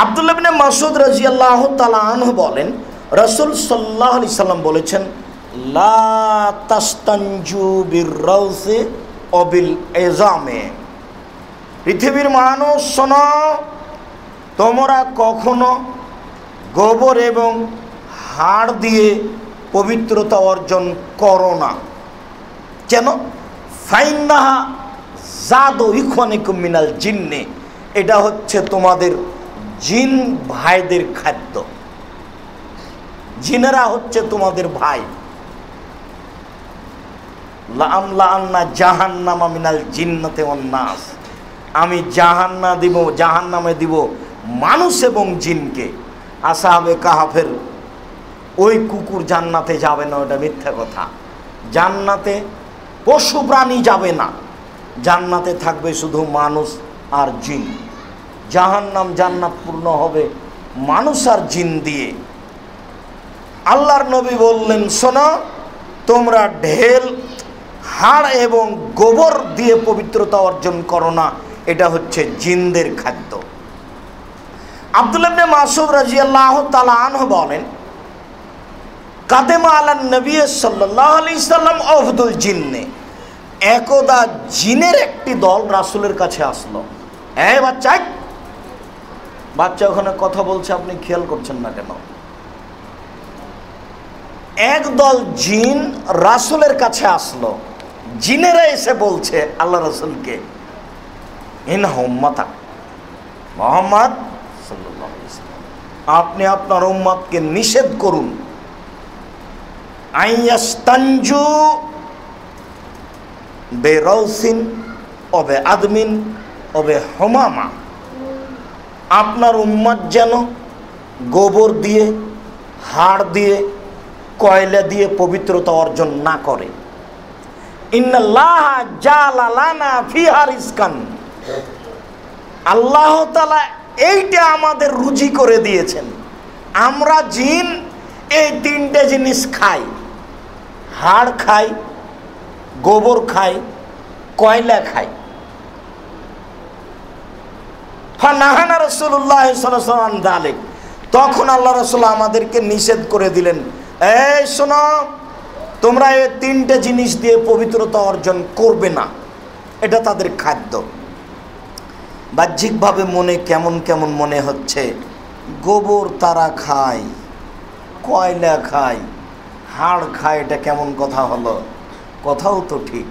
আব্দুল্লাহ ইবনে মাসউদ রাদিয়াল্লাহু তাআলা আনহু বলেন, রাসূল সাল্লাল্লাহু আলাইহি সাল্লাম বলেছেন, লা তাস্তানজু বির-রাউসি ওয়া বিল-ইজামে। পৃথিবীর মানুষ শোনো, তোমরা কখনো গোবর এবং হাড় দিয়ে পবিত্রতা অর্জন করো না। কেন? ফাইন্নাহা জাদু ইখওয়ানিকুম মিনাল জিন্নি, এটা হচ্ছে তোমাদের জিন ভাইদের খাদ্য। জিনেরা হচ্ছে তোমাদের ভাই। লাআমলাআন্না জাহান্নামা মিনাল জিন্নাতি ওয়ান নাস, আমি জাহান্নামে দিব মানুষ এবং জিনকে। আসহাবে কাহাফের ওই কুকুর জান্নাতে যাবে না, ওটা মিথ্যা কথা। জান্নাতে পশু প্রাণী যাবে না, জান্নাতে থাকবে শুধু মানুষ আর জিন। জাহান্নাম জান্নাত পূর্ণ হবে মানুষ আর জিন দিয়ে। আল্লাহর নবী বললেন, শোনো, তোমরা ঢেল, হাড় এবং গোবর দিয়ে পবিত্রতা অর্জন করো না, এটা হচ্ছে জিনদের খাদ্য। আব্দুল্লাহ ইবনে মাসউদ রাদিয়াল্লাহু তাআলা আনহু বলেন, কাদেমা আলান নবী সাল্লাল্লাহু আলাইহি সাল্লাম আফদুল জিন্নে, একদা জিনের একটি দল রাসূলের কাছে আসলো। এই বাচ্চা ওখানে কথা বলছে, আপনি খেয়াল করছেন না কেন? একদল জিন রাসূলের কাছে আসলো। জিনেরা এসে বলছে আল্লাহ রাসূলকে, ইন্না উম্মাতা মুহাম্মদ সাল্লাল্লাহু আলাইহি ওয়াসাল্লাম, আপনি আপনার উম্মতকে নিষেধ করুন, আইয়াস্তানজু বেরাউসিন ও বে আদমিন ও বে হুমামা, আপনার উম্মত যেন গোবর দিয়ে, হাড় দিয়ে, কয়লা দিয়ে পবিত্রতা অর্জন না করে। ইন্নাল্লাহা জাআলা লানা ফিহা রিজকান, আল্লাহ তাআলা এইটা আমাদের রুজি করে দিয়েছেন। আমরা জিন এই তিনটে জিনিস খাই, হাড় খাই, গোবর খাই, কয়লা খাই। ফানাহানা রাসূলুল্লাহ সাল্লাল্লাহু আলাইহি ওয়াসাল্লাম যালিক, তখন আল্লাহ রাসূল আমাদেরকে নিষেধ করে দিলেন, এই শোনো, তোমরা এই তিনটে জিনিস দিয়ে পবিত্রতা অর্জন করবে না, এটা তাদের খাদ্য। বাহ্যিকভাবে মনে কেমন কেমন মনে হচ্ছে, গোবর তারা খায়, কয়লা খায়, হাড় খায়, এটা কেমন কথা হলো? কথাও তো ঠিক।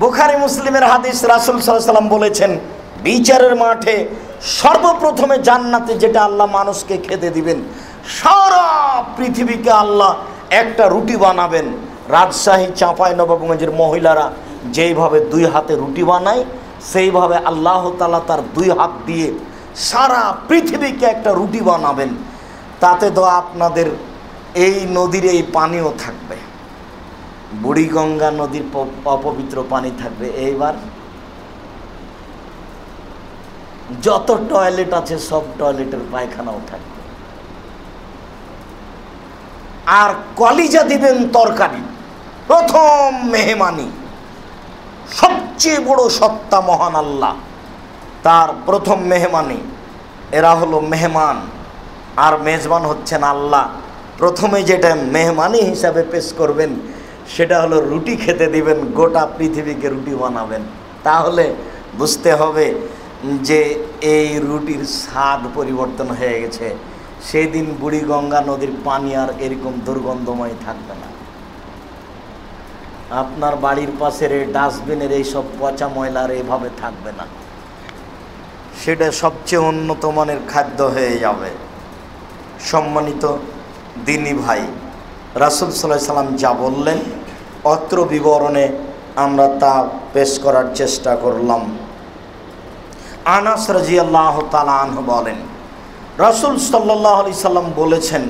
বুখারী মুসলিমের হাদিস, রাসূল সাল্লাল্লাহু আলাইহি ওয়াসাল্লাম বলেছেন, বিচারের মাঠে সর্বপ্রথমে জান্নাতে যেটা আল্লাহ মানুষকে খেতে দিবেন, সারা পৃথিবীকে আল্লাহ একটা রুটি বানাবেন। রাজশাহী চাঁপাইনবাবগঞ্জের মহিলারা যেইভাবে দুই হাতে রুটি বানায়, সেইভাবে আল্লাহ তাআলা তার দুই হাত দিয়ে সারা পৃথিবীকে একটা রুটি বানাবেন। তাতে তো আপনাদের এই নদীর এই পানিও থাকবে, বুড়িগঙ্গা নদীর অপবিত্র পানি থাকবে। এইবার যত টয়লেট আছে সব টয়লেটের পায়খানাও থাকবে। আর কলিজা দিবেন তরকারি, প্রথম মেহমানি। সবচেয়ে বড় সত্তা মহান আল্লাহ, তার প্রথম মেহমানি। এরা হলো মেহমান, আর মেজবান হচ্ছেন আল্লাহ। প্রথমে যেটা মেহমানি হিসাবে পেশ করবেন সেটা হলো রুটি খেতে দিবেন, গোটা পৃথিবীকে রুটি বানাবেন। তাহলে বুঝতে হবে যে এই রুটির স্বাদ পরিবর্তন হয়ে গেছে। সেই দিন বুড়িগঙ্গা নদীর পানি আর এরকম দুর্গন্ধময় থাকবে না। আপনার বাড়ির পাশের এই ডাস্টবিনের এইসব পচা ময়লার এইভাবে থাকবে না। সেটা সবচেয়ে উন্নত মানের খাদ্য হয়ে যাবে। সম্মানিত দিনী ভাই, রাসূল সাল্লাল্লাহু আলাইহি সাল্লাম যা বললেন অত্র বিবরণে আমরা তা পেশ করার চেষ্টা করলাম। আনাস রাদিয়াল্লাহু তাআলা আনহু বলেন, রাসূল সাল্লাল্লাহু আলাইহি সাল্লাম বলেছেন,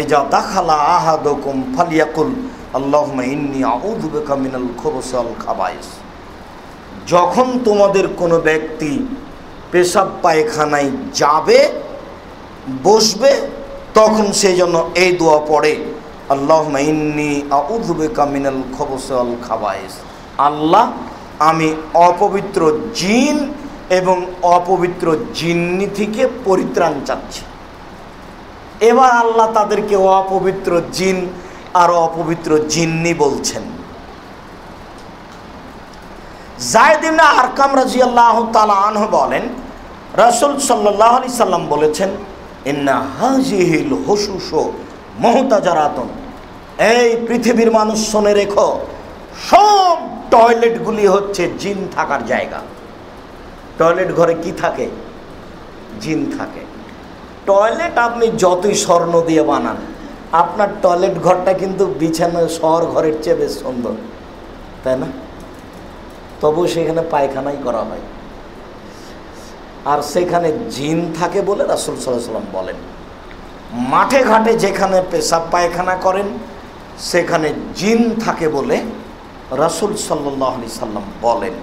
ইজা দাখালা আহাদুকুম ফালিয়াকুল আল্লাহুম্মা ইন্নী আউযু বিকা মিনাল খুবুসি ওয়াল খাবায়েস। যখন তোমাদের কোনো ব্যক্তি পেশাব পায়খানায় যাবে, বসবে, তখন সেই জন্য এই দোয়া পড়ে, আল্লাহুম্মা ইন্নী আউযু বিকা মিনাল খুবুসি ওয়াল খাবায়েস। আল্লাহ, আমি অপবিত্র জিন এবং অপবিত্র জিন্নি থেকে পরিত্রাণ চাচ্ছে। এবার আল্লাহ তাদেরকে অপবিত্র জিন আর অপবিত্র জিন্নি বলছেন। যায়েদ ইবনে আরকাম রাদিয়াল্লাহু তাআলা আনহু বলেন, রাসূল সাল্লাল্লাহু আলাইহি সাল্লাম বলেছেন, ইন্না হাযিহিল হুশুশ মুহতাজারাতুন, এই পৃথিবীর মানুষ শুনে রেখো, সব টয়লেটগুলি হচ্ছে জিন থাকার জায়গা। টয়লেট ঘরে কি থাকে? জিন থাকে। টয়লেট আপনি যতই স্বর্ণ দিয়ে বানান, আপনার টয়লেট ঘরটা কিন্তু বিছানা শহর ঘরের চেয়ে বেশ সুন্দর, তাই না? তবু সেখানে পায়খানাই করা হয়, আর সেখানে জিন থাকে বলে রাসূল সাল্লাল্লাহু আলাইহি সাল্লাম বলেন, মাঠে ঘাটে যেখানে পেশাব পায়খানা করেন সেখানে জিন থাকে বলে রাসূল সাল্লাল্লাহু আলাইহি সাল্লাম বলেন।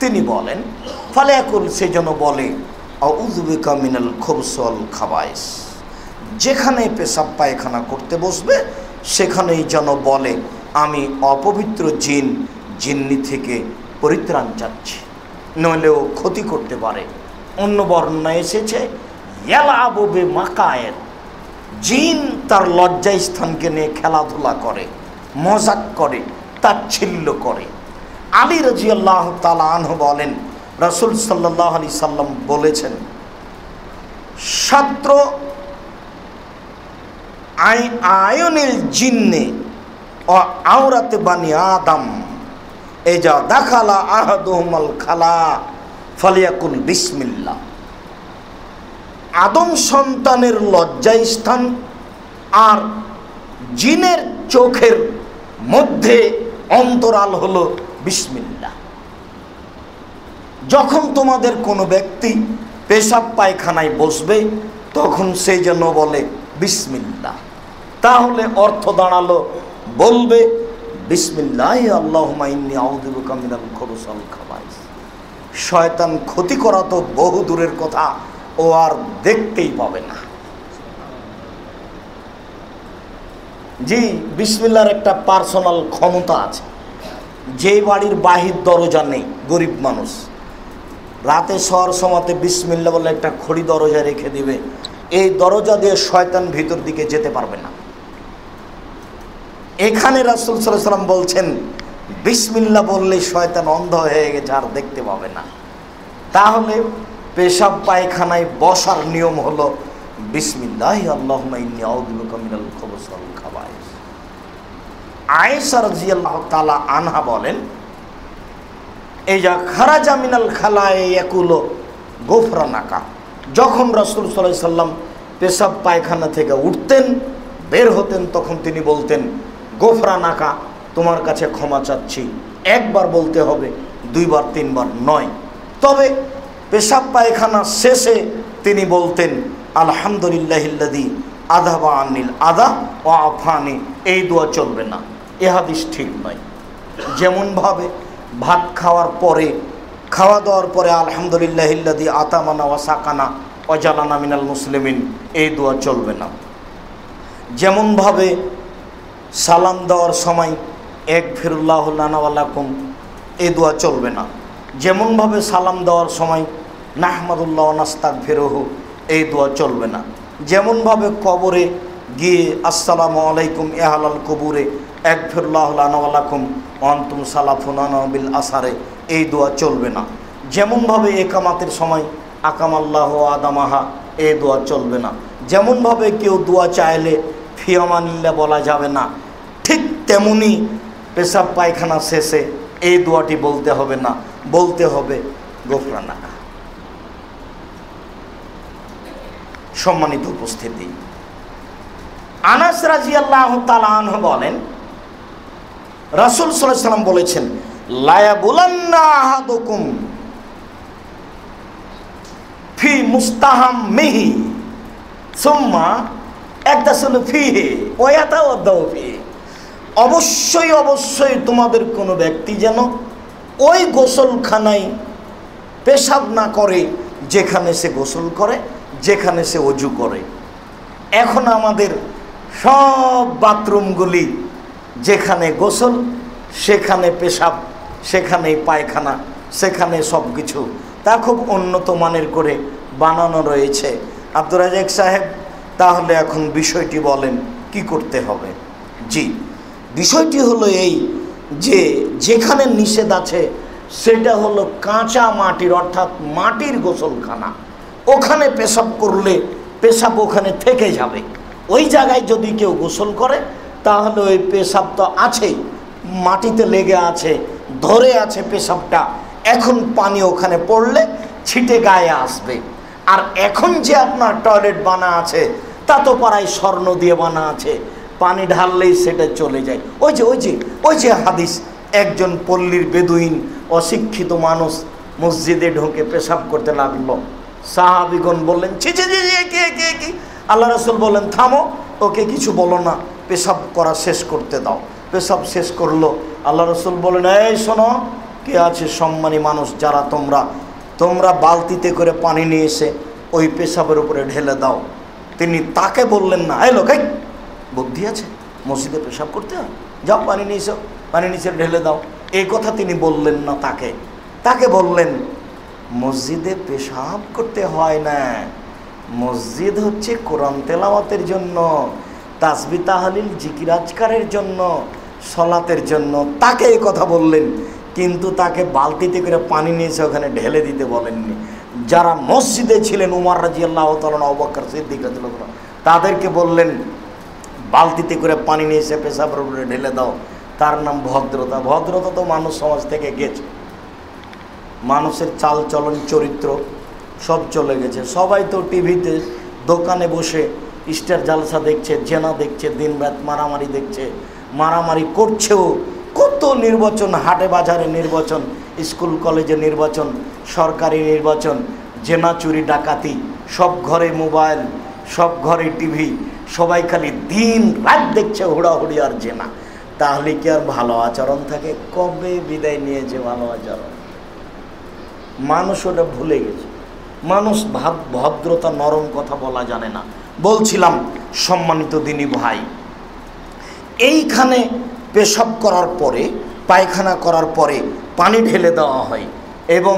তিনি বলেন, ফালায়াকুল, সেজন্য বলে, আউযু বিকা মিনাল খুবসি ওয়াল খাবাইস, যেখানে পেশাব পায়খানা করতে বসবে সেখানেই যেন বলে, আমি অপবিত্র জিন্নি থেকে পরিত্রাণ চাচ্ছি, নইলেও ক্ষতি করতে পারে। অন্য বর্ণনায় এসেছে, ইয়ালাবু বিমাকায়ের, জিন তার লজ্জাস্থানকে নিয়ে খেলাধুলা করে, মজাক করে, তাচ্ছিল্য করে। আলী রাদিয়াল্লাহু তাআলা আনহু বলেন, রাসূল সাল্লাল্লাহু আলাইহি সাল্লাম বলেছেন, শাত্র আয়ুনিল জিন্নে ও আওরাতে বানি আদম এজা দাখালা আহাদুহুমাল খালা ফালিয়াকুল বিসমিল্লাহ। আদম সন্তানের লজ্জাস্থান আর জিনের চোখের মধ্যে অন্তরাল হলো বিসমিল্লাহ। যখন তোমাদের কোনো ব্যক্তি পেশাব পায়খানায় বসবে তখন সেই জন্য বলে বিসমিল্লাহ। তাহলে অর্থ দাঁড়ালো, বলবে বিসমিল্লাহ আল্লাহুম্মা ইন্নী আউযু বিকা মিনাল খুবুসি ওয়াল খাবাইস। শয়তান ক্ষতি করা তো বহু দূরের কথা, ও আর দেখতেই পাবে না। জি, বিসমিল্লাহর একটা পার্সোনাল ক্ষমতা আছে। যে বাড়ির বাহির দরজা নেই, গরিব মানুষ, রাতে শোয়ার সময়তে বিসমিল্লাহ বলে একটা খড়ি দরজা রেখে দিবে, এই দরজা দিয়ে শয়তান ভিতর দিকে যেতে পারবে না। এখানে রাসূল সাল্লাল্লাহু আলাইহি সাল্লাম বলছেন, বিসমিল্লাহ বললে শয়তান অন্ধ হয়ে গেছে, আর দেখতে পাবে না। তাহলে পেশাব পায়খানায় বসার নিয়ম হলো বিসমিল্লাহ আল্লাহুম্মা ইন্নী আউযু বিকা মিনাল খুবুসি ওয়াল খাবাইস। আয়েশা রাদিয়াল্লাহু তাআলা আনহা বলেন, এই যা খারাজা মিনাল খালায়ে ইয়াকুলু গুফরানাকা, যখন রাসূল সাল্লাল্লাহু আলাইহি সাল্লাম পেশাব পায়খানা থেকে উঠতেন, বের হতেন, তখন তিনি বলতেন, গুফরানাকা, তোমার কাছে ক্ষমা চাচ্ছি। একবার বলতে হবে, দুইবার তিনবার নয়। তবে পেশাব পায়খানা শেষে তিনি বলতেন, আলহামদুলিল্লাহিল্লাযী আযহাবা আনিল আযা ওয়া আফানি, এই দোয়া চলবে না, এ হাদিস ঠিক নয়। যেমনভাবে ভাত খাওয়ার পরে, খাওয়া দাওয়ার পরে আলহামদুলিল্লাহিল্লাযী আতামানা ওয়া সাকানা ওয়া জালানা মিনাল মুসলিমিন, এই দোয়া চলবে না। যেমনভাবে সালাম দেওয়ার সময় একফিরুল্লাহু লানা ওয়া লাকুম, এই দোয়া চলবে না। যেমনভাবে সালাম দেওয়ার সময় নাহমাদুল্লাহ ওয়া নাস্তাগফিরুহু, এই দোয়া চলবে না। যেমনভাবে কবরে গিয়ে আসসালামু আলাইকুম আহলাল কবুরে একফিরুল্লাহু লানা ওয়া লাকুম ওয়া আনতুম সালাফুনা বিল আসারে, এই দোয়া চলবে না। যেমনভাবে একামাতের সময় আকামাল্লাহু আদামাহা, এই দোয়া চলবে না। যেমনভাবে কেউ দোয়া চাইলে ফি আমানিল্লাহ বলা যাবে না, ঠিক তেমনি পেশাব পায়খানা শেষে এই দোয়াটি বলতে হবে না, বলতে হবে গুফরানাকা। সম্মানিত উপস্থিতি, আনাস রাদিয়াল্লাহু তাআলা আনহু বলেন, রাসূল সাল্লাল্লাহু আলাইহি সাল্লাম বলেছেন, লা ইয়াবুলান্না আহাদুকুম ফি মুস্তাহাম্মিহি সুম্মা একদাসুলু ফিহি ওয়া ইয়াতাওয়াদ্দাউ ফিহি, অবশ্যই অবশ্যই তোমাদের কোনো ব্যক্তি যেন ওই গোসলখানায় পেশাব না করে যেখানে সে গোসল করে, যেখানে সে ওযু করে। এখন আমাদের সব বাথরুমগুলি যেখানে গোসল সেখানে পেশাব, সেখানেই পায়খানা, সেখানে সব কিছু। তা খুব উন্নত মানের করে বানানো রয়েছে। আব্দুর রাজ্জাক সাহেব, তাহলে এখন বিষয়টি বলেন কি করতে হবে? জি, বিষয়টি হলো এই যে যেখানে নিষেধ আছে সেটা হলো কাঁচা মাটির, অর্থাৎ মাটির গোসলখানা। ওখানে পেশাব করলে পেশাব ওখানে থেকে যাবে। ওই জায়গায় যদি কেউ গোসল করে তাহলে ওই পেশাব তো আছেই, মাটিতে লেগে আছে, ধরে আছে পেশাবটা। এখন পানি ওখানে পড়লে ছিটে গায়ে আসবে। আর এখন যে আপনার টয়লেট বানা আছে তা তো পাড়ায় স্বর্ণ দিয়ে বানা আছে, পানি ঢাললেই সেটা চলে যায়। ওই যে হাদিস, একজন পল্লীর বেদুইন অশিক্ষিত মানুষ মসজিদে ঢুকে পেশাব করতে লাগলো। সাহাবিগণ বললেন, ছি ছি ছি, কি? আল্লাহ রাসূল বললেন, থামো, ওকে কিছু বলো না, পেশাব করা শেষ করতে দাও। পেশাব শেষ করলো। আল্লাহ রাসূল বললেন, এই শোনো, কে আছে সম্মানী মানুষ যারা তোমরা বালতিতে করে পানি নিয়ে এসে ওই পেশাবের উপরে ঢেলে দাও। তিনি তাকে বললেন না, এই লোক, বুদ্ধি আছে, মসজিদে পেশাব করতে হয়, যাও পানি নিয়ে এসো, পানি নিচে ঢেলে দাও। এই কথা তিনি বললেন না, তাকে বললেন, মসজিদে পেশাব করতে হয় না, মসজিদ হচ্ছে কোরআন তেলাওয়াতের জন্য, তাসবিহ তাহলিল জিকির আজকারের জন্য, সলাতের জন্য। তাকে এই কথা বললেন, কিন্তু তাকে বালতিতে করে পানি নিয়েছে ওখানে ঢেলে দিতে বলেননি। যারা মসজিদে ছিলেন, উমর রাদিয়াল্লাহু তাআলা, আবু বকর সিদ্দিক রাদিয়াল্লাহু তাআলা, তাদেরকে বললেন বালতিতে করে পানি নিয়ে এসে পেশাবের উপরে ঢেলে দাও। তার নাম ভদ্রতা। ভদ্রতা তো মানুষ সমাজ থেকে গেছে, মানুষের চাল চলন চরিত্র সব চলে গেছে। সবাই তো টিভিতে দোকানে বসে স্টার জালসা দেখছে, জেনা দেখছে, দিনরাত মারামারি দেখছে, মারামারি করছেও। কত নির্বাচন, হাটে বাজারে নির্বাচন, স্কুল কলেজে নির্বাচন, সরকারি নির্বাচন, জেনা চুরি ডাকাতি, সব ঘরে মোবাইল, সব ঘরে টিভি, সবাই খালি দিন রাত দেখছে হুড়াহুড়ি আর জেনা। তাহলে কি আর ভালো আচরণ থাকে? কবে বিদায় নিয়েছে ভালো আচরণ? মানুষ ওটা ভুলে গেছে। মানুষ ভদ্রতা, নরম কথা বলা জানে না। বলছিলাম সম্মানিত দিনী ভাই, এইখানে পেশাব করার পরে, পায়খানা করার পরে পানি ঢেলে দেওয়া হয় এবং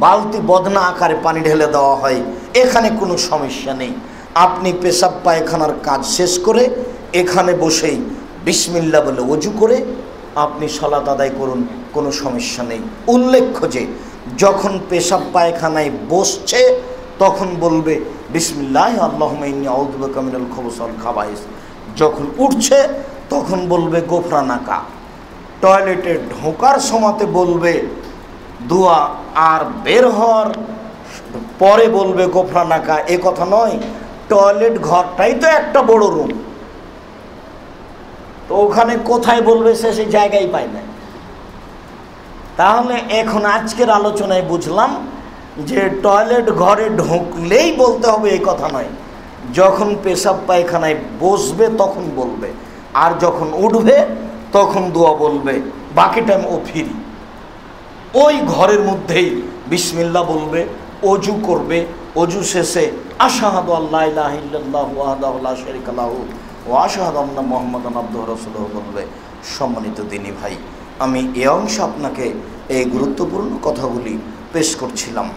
বালতি বদনা আকারে পানি ঢেলে দেওয়া হয়, এখানে কোনো সমস্যা নেই। আপনি পেশাব পায়খানার কাজ শেষ করে এখানে বসেই বিসমিল্লাহ বলে ওযু করে আপনি সালাত আদায় করুন, কোনো সমস্যা নেই। উল্লেখ্য যে যখন পেশাব পায়খানায় বসছে তখন বলবে বিসমিল্লাহ আল্লাহুম্মা ইন্নী আউযু বিকা মিনাল খুবুসি ওয়াল খাবাইস। যখন উঠছে তখন বলবে গোফরানাকা। টয়লেটে ঢোকার সময়তে বলবে দোয়া, আর বের হওয়ার পরে বলবে গোফরানাকা। এ কথা নয়, টয়লেট ঘরটাই তো একটা বড় রুম, তো ওখানে কোথায় বলবে সে সেই জায়গায় পায় না। তাহলে এখন আজকের আলোচনায় বুঝলাম যে টয়লেট ঘরে ঢুকলেই বলতে হবে এই কথা নয়, যখন পেশাব পায়খানায় বসবে তখন বলবে, আর যখন উঠবে তখন দোয়া বলবে। বাকি টাইম ও ফ্রি, ওই ঘরের মধ্যেই বিসমিল্লাহ বলবে, ওযু করবে, ওযু শেষে আশহাদু আল্লা ইলাহা ইল্লাল্লাহু ওয়াহদাহু লা শারীকা লাহু ওয়া আশহাদু আন্না মুহাম্মাদান আবদুহু ওয়া রাসূলুহু বলবে। সম্মানিত দিনী ভাই, আমি এই অংশে আপনাকে এই গুরুত্বপূর্ণ কথাগুলি পেশ করছিলাম।